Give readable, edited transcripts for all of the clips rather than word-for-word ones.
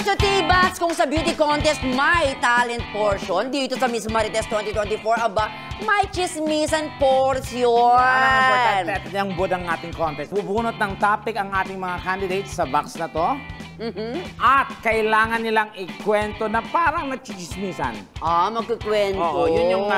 to T-Bax, kung sa beauty contest may talent portion, dito sa Miss Marites 2024, aba, may chismisan portion. Ang importante, ito yung budang ating contest. Bubunot ng topic ang ating mga candidates sa box na to. At kailangan nilang ikwento na parang nagchichismisan. Magkukwento. Oo, yun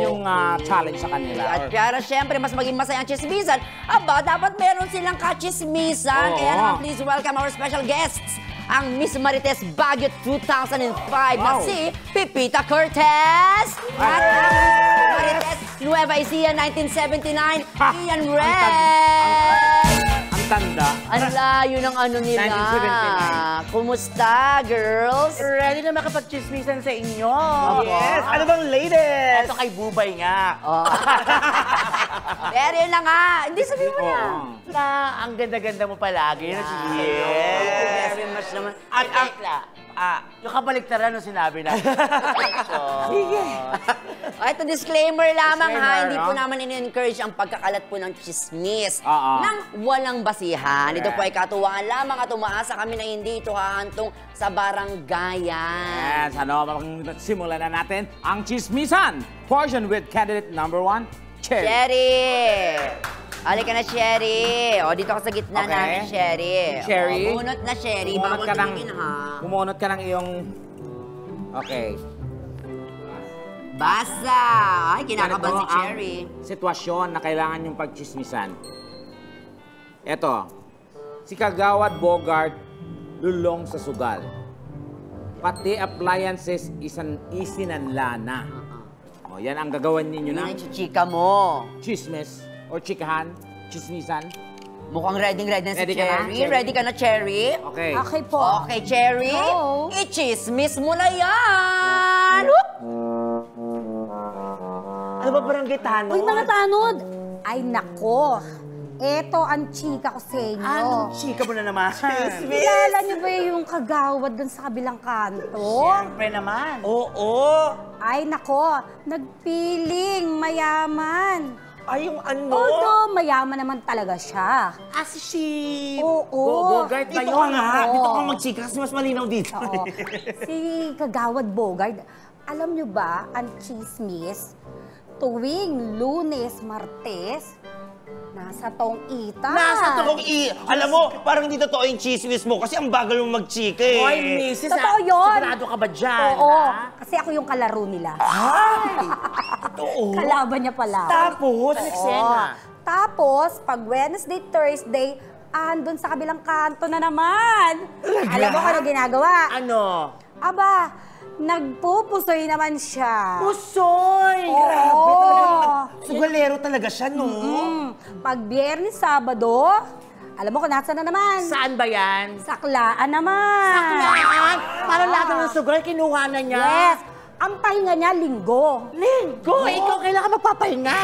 yung challenge sa kanila. At para syempre, mas maging masaya ang chismisan, aba, dapat meron silang kachismisan. Oo. Kaya naman, please welcome our special guests, ang Miss Marites Baguio 2005 na si Pipita Cortez. At ang Miss Marites Nueva Ecija 1979, Ian Red. Tanda. Ang layo ng ano nila. 1979. Kumusta, girls? Ready na makapag-chismisan sa inyo. Yes! Ano bang latest? Ito kay Bubay nga. Pero yun na nga. Hindi, sabihin mo na. Na ang ganda-ganda mo palagi. Yes. Very much naman. At yung kabaliktaran nung sinabi na. Sige. Ito, disclaimer lamang Disclaimer, Hindi po no? naman in-encourage ang pagkakalat po ng chismis Oo. nang walang basihan. Ito po ay Correct. katuwaan lamang at umaasa kami na hindi ito hahantong sa baranggayan. Yes, simulan na natin ang chismisan portion with candidate number 1, Cherry. Sherry! Halika na, Sherry. O, dito ka sa gitna Okay. namin, Sherry. Sherry. O, bunot na, Sherry. Bumunot Bawal tumingin, ha? Bumunot ka ng iyong... Okay. Basa! Ay, kinakabahan si Ganito ang Cherry. sitwasyon na kailangan yung pagchismisan. Eto, si Kagawad Bogart lulong sa sugal. Pati appliances isinanla na. O, yan ang gagawan ninyo Yun ng ang chichika mo. chismis o chikahan, chismisan. Mukhang ready na si Ready ka na, Cherry. Cherry? Ready ka na, Cherry? Okay. Okay po. Okay, Cherry. Go. I-chismis mo na yan! Whoop! Ano ba barangay tanong? Uy, mga tanod! Ay, nako. Eto ang chika ko sa inyo. Anong chika mo na naman? Kilala niyo ba yung kagawad dun sa kabilang kanto? Siyempre naman. Oo. Ay, nako. Nagpiling mayaman. Ay, yung ano? Although, mayaman naman talaga siya. Si Oo. Bogart ba Dito yun? ka nga. Oo. Dito ka magchika kasi mas malinaw dito. Oo. Si Kagawad Bogart, alam niyo ba ang chismis? Tuwing Lunes, Martes, nasa tong ita. Nasa toong Alam mo, parang hindi totoo yung chismis mo kasi ang bagal mo magchika eh. Hoy, misis, Totoo yun. Sigurado ka ba dyan? Oo, ha? kasi ako yung kalaro nila. Totoo. Kalaban niya pala. Tapos, Oo. Tapos, pag Wednesday, Thursday, andun sa kabilang kanto na naman. Alam mo kung ano ginagawa? ano? Aba, nagpupusoy naman siya. Pusoy! Grabe Oo. talaga. Sugalero talaga siya, no? Pag Biyernes, Sabado, alam mo kung nasa na naman. Saan ba yan? Saklaan naman. Saklaan! Parang lahat ng sugar, kinuha na niya. Yes. Ang pahinga niya, Linggo. Linggo! Ikaw kailangan magpapahinga.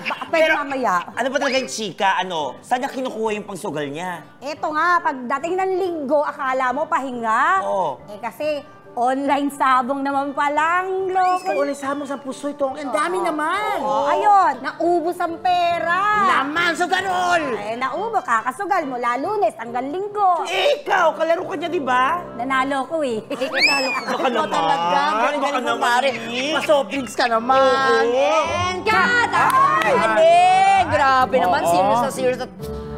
Baka pwede mamaya. Ano ba talaga yung chika? Saan niya kinukuha yung pangsugal niya? Eto nga, pagdating ng Linggo, akala mo pahinga. Oo. Kasi online sabong naman palang loko. Ulit sa mo sa pusoy to. Ang dami naman. Ayun, naubos ang pera. Naman, so ganun! Eh, naubos, kakasugal mula Lunes hanggang Linggo. Ikaw, kalaro ka niya, di ba? Nanalo ko eh. Nanalo ka Ikaw naman. talaga. Galing Baka mo, naman, Mari. eh. Masobrings ka naman. And cut! Ay, grabe naman. Serious na serious.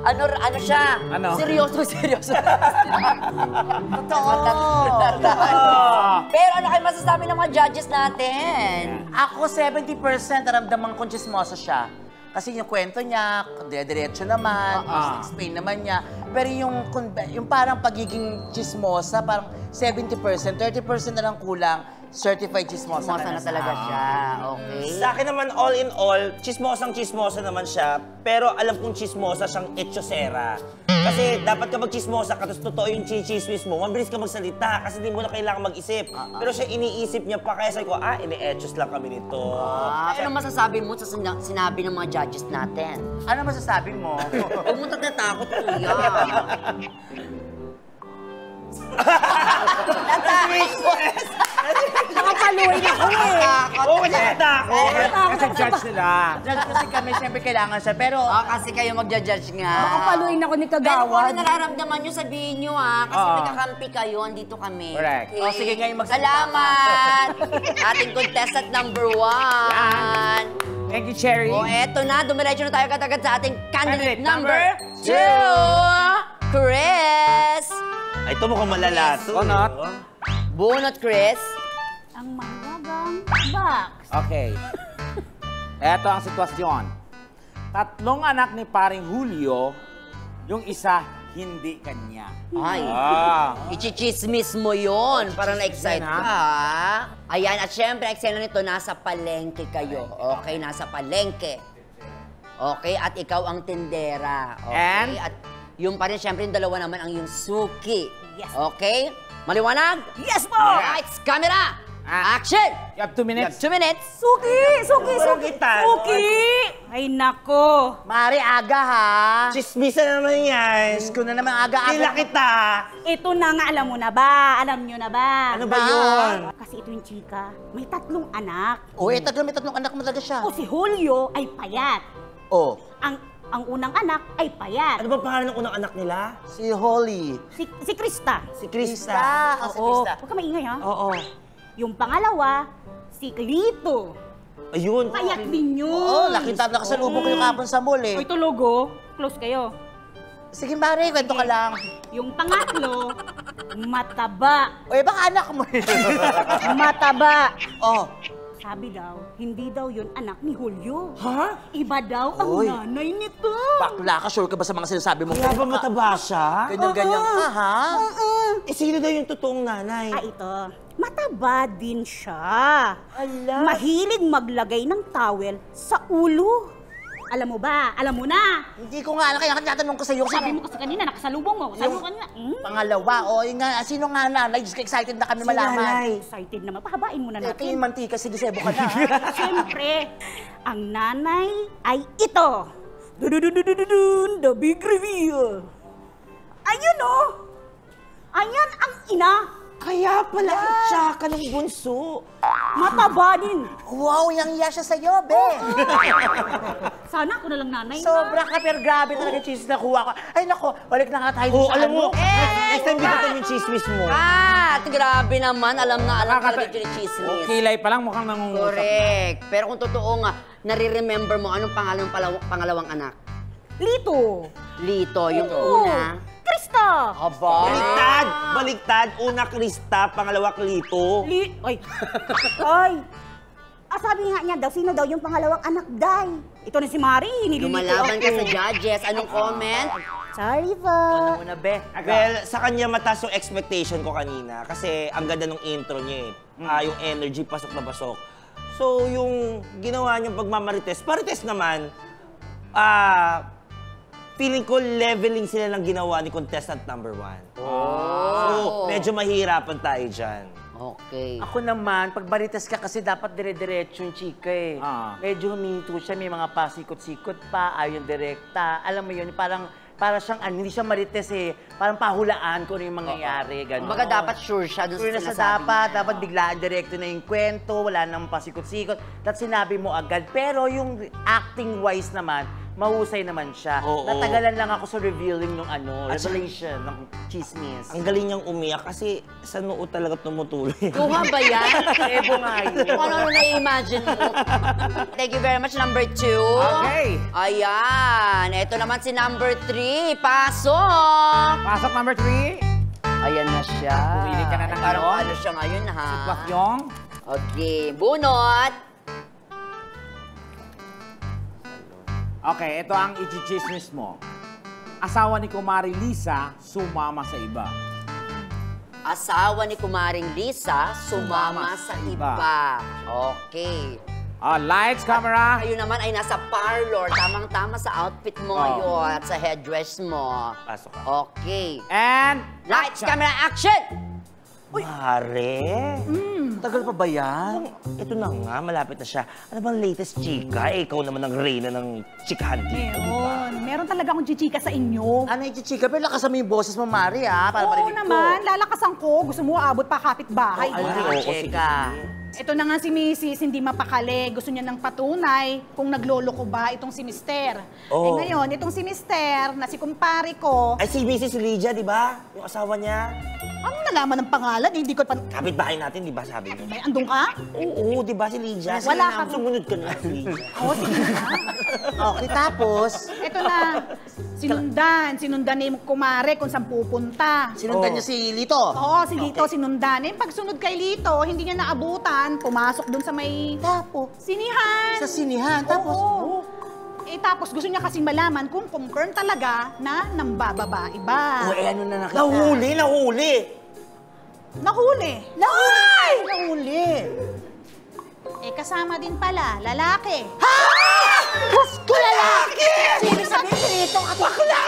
Ano siya? Ano? Seryoso. Totoo. Pero ano kayo masasabi ng mga judges natin? Ako, 70% naramdaman kong chismoso siya. Kasi yung kwento niya, dire-diretso naman, explain naman niya. Pero yung parang pagiging chismosa, parang 70%, 30% na lang kulang, certified chismosa Chismosa na talaga siya. Okay. Sa akin naman, all in all, chismosang-chismosa naman siya, pero alam kong chismosa siyang etchosera. Kasi dapat kapag chismosa ka, tapos totoo yung chismis mo, mabilis ka magsalita kasi di mo na kailangan mag-isip. Pero siya iniisip niya pa, kaya sabi ko, ini-etchos lang kami nito. Ano masasabi mo sa sinabi ng mga judges natin? Ano masasabi mo? Huwag mo natatakot, kuya. Nakapal Papaluin ako eh. Oo, kasi natakot. Kasi judge nila. Judge kasi kami, siyempre kailangan siya. Pero, Kasi kayo magja-judge nga. Papaluin ako ni Pero kung ano Kagawad. nararamdaman nyo, sabihin nyo Kasi Oo. may kakampi kayo, andito kami. Correct. Okay. sige, ngayon magsalita Salamat! Ating contestant number 1. Thank you, Cherry. Eto na, dumiretso na tayo katagad sa ating candidate Candidate number number 2. Chris! Ay, ito mukhang malala to. Bunot. Bunot, Chris. Ang mawagang box. Okay. Eto ang sitwasyon. 3 anak ni paring Julio, yung isa hindi kanya. Ay, Ah. ichichismis mo yun. Parang na-excite Yan, ka, ha? Ayan, at syempre, ang eksena nito, nasa palengke kayo. Okay, nasa palengke. Okay, at ikaw ang tindera. Okay, And? at yung pa rin, syempre, yung dalawa naman ang yung suki. Yes. Okay? Maliwanag? Yes po! Lights, camera, action! You have 2 You have minutes. 2 minutes. Suki! Suki! Walang Suki! kita. Suki! Ay, nako! Mari, aga ha. Chismisa naman yan. Diyos ko na naman, aga-aga. Kila kita. Ito na nga, alam mo na ba? Alam nyo na ba? Ano ba yun? Kasi ito yung chika, may 3 anak. O, may tatlong anak mo talaga siya. O si Julio ay payat. O, Ang unang anak ay payat. Ano ba pangalan ng unang anak nila? si Holly. Si Krista. Si Krista. Si Oo. Krista. Huwag ka maingay ha. Oo. Yung pangalawa, si Clito. Ayun. Payat din yun. Oo, nakita na kasalubong ko yung kapon sa mall eh. Uy, tulog oh. Close kayo. Sige, Mari, kwento ka lang. Yung pangatlo, mataba. O, baka anak mo yun. Mataba. Oh, Sabi daw, hindi daw yun anak ni Julio. Ha? Iba daw ang Uy. nanay nito. bakla ka, sure ka ba sa mga sinasabi mo? Kaya ba mataba siya? Ganyan-ganyan ka, ha? Eh, sino daw yung totoong nanay? Ito. Mataba din siya. Mahilig maglagay ng towel sa ulo. Alam mo ba? Alam mo na. Hindi ko nga alam, kaya tinatanong ko sa'yo. Sabi mo kasi kanina, nakasalubong mo. Sabi mo kanina, Pangalawa, o, yun nga, sino nga nanay? Diyos ko, excited na kami Si malaman. nanay. excited naman. Pahabain mo na Ito natin. yung mantika, si Disebo ka na. Siyempre, ang nanay ay ito. Dudududududun, the big reveal. Ayun oh. Ayan ang ina. Kaya pala tsaka ng bunso. Mataba din. Wow, yang-iya siya sa'yo, be. Sana ako na lang nanay. Sobra ka, pero grabe talaga yung cheese na kuha ko. Ay, nako, balik na nga tayo Oo, sa alam mo, ano. next time dito yung chismis mo. Grabe naman. Alam na Nakakata- talaga yung chismis. Kilay pa lang mukhang nangungusap. Correct. Pero kung totoo nga, nare-remember mo anong pangalan ng pangalawang anak? Lito. Lito, yung una. Krista. Aba. Baliktad! Baliktad! Una Krista, pangalawa Clito. Ay. Ay. Sabi nga niya daw, sino daw yung pangalawang anak, Day? Ito na si Mari, nililito Lumalaban ka ako. sa judges. Anong comment? Sorry po. Ano muna, be? Well, sa kanya mataas yung expectation ko kanina kasi ang ganda ng intro niya eh. Yung energy, pasok na pasok. So, yung ginawa niyang pagmamarites, parites naman, feeling ko leveling sila ng ginawa ni contestant number 1. So, medyo mahirapan tayo dyan. Okay. Ako naman, pag baritas ka kasi dapat dire-diretso yung chika eh. Medyo huminto siya, may mga pasikot-sikot pa, ayaw yung direkta. Alam mo yun, parang para siyang, hindi siya marites eh. Parang pahulaan kung ano yung mangyayari, gano'n. Kumbaga dapat sure siya dun Sure sa na sa sinasabi dapat biglaan direkto na yung kwento, wala nang pasikot-sikot. Tapos sinabi mo agad. Pero yung acting-wise naman, mahusay naman siya. Oo. Natagalan lang ako sa revealing ng revelation ng chismis. Ang galing niyang umiyak kasi sa noo talaga tumutuloy. Kuha ba yan? Ebo nga yun. Kung ano na-imagine mo. Thank you very much, number 2. Okay. Ayan. Ito naman si number 3. Pasok! Pasok number 3. Ayan na siya. Pumili ka na ng Parang ano? ano siya ngayon, ha? Sitwasyong. Okay. Bunot! Okay, ito ang ichichismis mo. Asawa ni Kumari Lisa, sumama sa iba. Asawa ni Kumaring Lisa, sumama sa iba. Okay. Lights, camera. Kayo naman ay nasa parlor. Tamang-tama sa outfit mo ngayon at sa headdress mo. Pasok ka. Okay. And Lights, camera, action! Pare? Tagal pa ba yan? Ito na nga, malapit na siya. Ano bang latest chika? Eh, ikaw naman ang reyna ng chikahan dito, di ba? Meron talaga akong chichika sa inyo. Ano yung chika? Pero lakasan mo yung boses mo, Mari, ha? Para Oo marinig ko. naman, lalakasan ko. Gusto mo aabot pa kapitbahay. Ay, oo, chika. Ito na nga si Mrs. hindi mapakali. Gusto niya ng patunay kung nagloloko ba itong si Mister. Oo. Eh ngayon, itong si Mister na si kumpare ko, Ay, si Mrs. Lydia, di ba? Yung asawa niya. ano nalaman ng pangalan? Eh, hindi ko pa... Kapit-bahay natin, di ba sabi niyo? May andong ka? Oo, di ba si Lydia? Wala Sige ka. na, sumunod ka na si Lydia. Oo, sige na. Okay, tapos, Ito na, sinundan ni kumare kung saan pupunta. sinundan niya si Lito. Oo, si Lito sinundan. Eh, pagsunod kay Lito, hindi niya naabutan, pumasok dun sa may Tapos, sinihan. sa sinihan. Tapos, Oo. Eh, tapos gusto niya kasing malaman kung confirm talaga na nambababae ba. ano na nakita? Nahuli! Nahuli. Nahuli! Eh, kasama din pala, lalaki. Gusto lalaki! Sino sabihin si Lito? Bakla!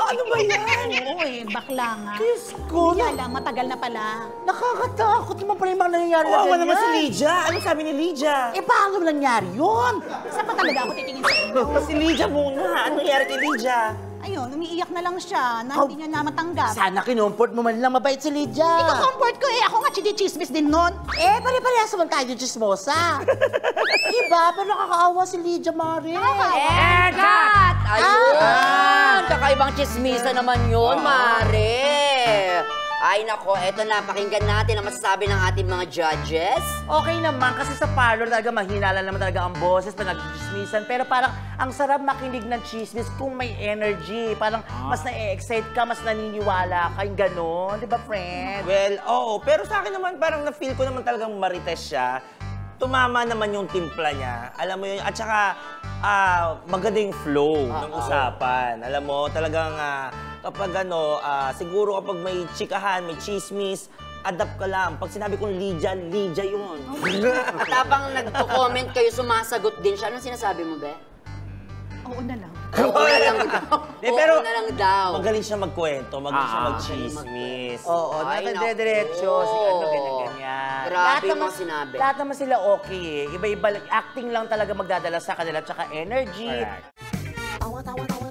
Ano ba yan? Oo eh, bakla nga. Diyos ko, Kaya lang, matagal na pala. nakakatakot naman pala yung mga nangyayari na Kawawa ganyan. naman si Lydia. Ano sabi ni Lydia? Eh, paano nangyari yun? Saan pa talaga ako titingin sa inyo? Si Lydia muna. Ano nangyari kay Lydia? Ayun, umiiyak na lang siya na hindi niya na matanggap. Sana kinumport mo man lang mabait si Lydia. Iko-comfort ko eh, ako nga chismis din nun. Eh, pare-parehas naman tayo chismosa. Iba, pero nakakaawa si Lydia, Mare. And cut! Ayun! Kakaibang chismisa naman yun, Mare. Ay nako, eto na, pakinggan natin ang masasabi ng ating mga judges. Okay naman, kasi sa parlor talaga mahina lang naman talaga ang boses pa nag-chismisan. Pero parang ang sarap makinig ng chismis kung may energy. Parang mas na-excite ka, mas naniniwala ka, yung gano'n. Di ba, friend? Well, oo. Pero sa akin naman, parang na-feel ko naman talagang marites siya. Tumama naman yung timpla niya. Alam mo yun. At saka, maganda yung flow ng usapan. Alam mo, talagang kapag siguro kapag may chikahan, may chismis, adapt ka lang. Pag sinabi kong Lydia, Lydia yun. At habang nagko-comment kayo, sumasagot din siya. Anong sinasabi mo, Be? Oo na lang. Oo na lang daw. pero Oo na lang daw. magaling siya magkwento, magaling siya mag-chismis. Oo, Ay, nakadediretso, naku. si ganyan-ganyan. Grabe yung mga sinabi. Lahat naman sila okay eh. Iba-iba, acting lang talaga magdadala sa kanila, tsaka energy. Correct. Tawa, tawa, tawa,